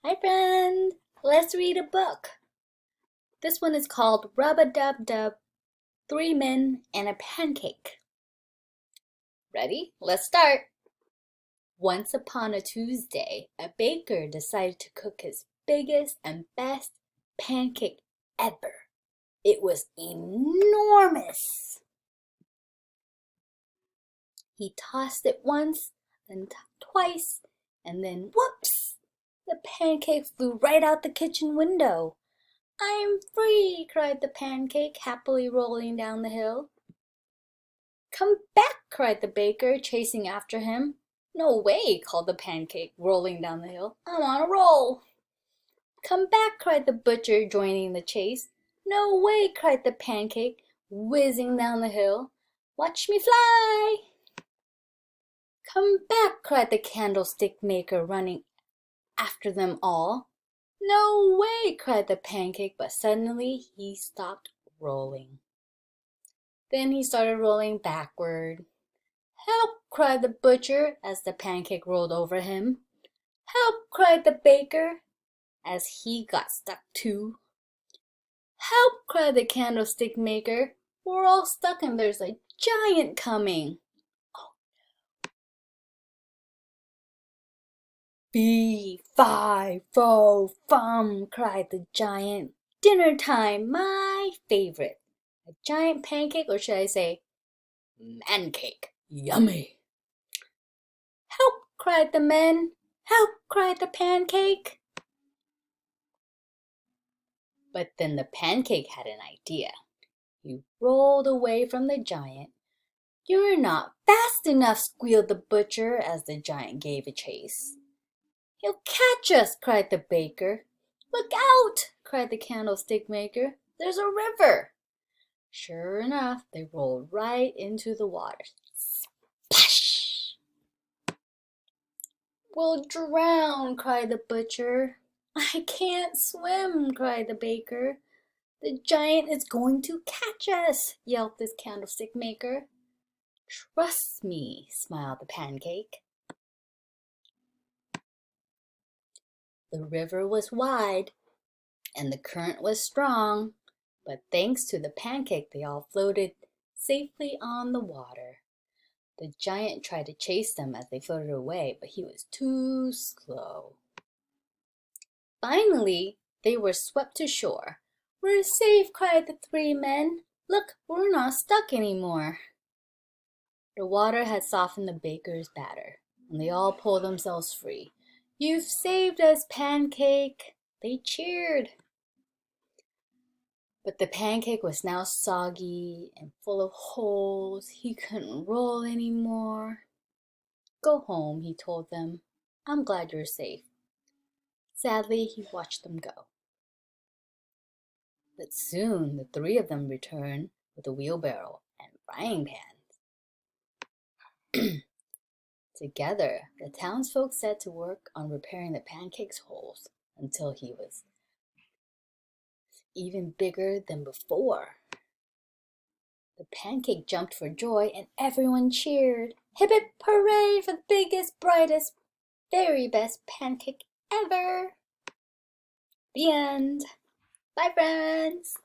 Hi friend, let's read a book. This one is called Rub-a-Dub-Dub, Three Men and a Pancake. Ready? Let's start. Once upon a Tuesday, a baker decided to cook his biggest and best pancake ever. It was enormous. He tossed it once, then twice, and then whoops! The pancake flew right out the kitchen window. "I'm free!" cried the pancake, happily rolling down the hill. "Come back!" cried the baker, chasing after him. "No way!" called the pancake, rolling down the hill. "I'm on a roll!" "Come back!" cried the butcher, joining the chase. "No way!" cried the pancake, whizzing down the hill. "Watch me fly!" "Come back!" cried the candlestick maker, running after them all. "No way!" cried the pancake, but suddenly he stopped rolling. Then he started rolling backward. "Help!" cried the butcher as the pancake rolled over him. "Help!" cried the baker as he got stuck too. "Help!" cried the candlestick maker. "We're all stuck and there's a giant coming." "Fee, fi, fo, fum!" cried the giant. "Dinner time, my favorite. A giant pancake, or should I say mancake? Yummy!" "Help!" cried the men. "Help!" cried the pancake. But then the pancake had an idea. He rolled away from the giant. "You're not fast enough!" squealed the butcher as the giant gave a chase. "He'll catch us!" cried the baker. "Look out!" cried the candlestick maker. "There's a river!" Sure enough, they rolled right into the water. Splash! "We'll drown!" cried the butcher. "I can't swim!" cried the baker. "The giant is going to catch us!" yelped the candlestick maker. "Trust me," smiled the pancake. The river was wide and the current was strong, but thanks to the pancake they all floated safely on the water. The giant tried to chase them as they floated away, but he was too slow. Finally, they were swept to shore. "We're safe!" cried the three men. "Look, we're not stuck anymore." The water had softened the baker's batter, and they all pulled themselves free. "You've saved us, Pancake!" They cheered. But the pancake was now soggy and full of holes. He couldn't roll anymore. "Go home," he told them. "I'm glad you're safe." Sadly, he watched them go. But soon the three of them returned with a wheelbarrow and frying pans. Together, the townsfolk set to work on repairing the pancake's holes until he was even bigger than before. The pancake jumped for joy and everyone cheered. "Hip hip hooray for the biggest, brightest, very best pancake ever!" The end. Bye friends!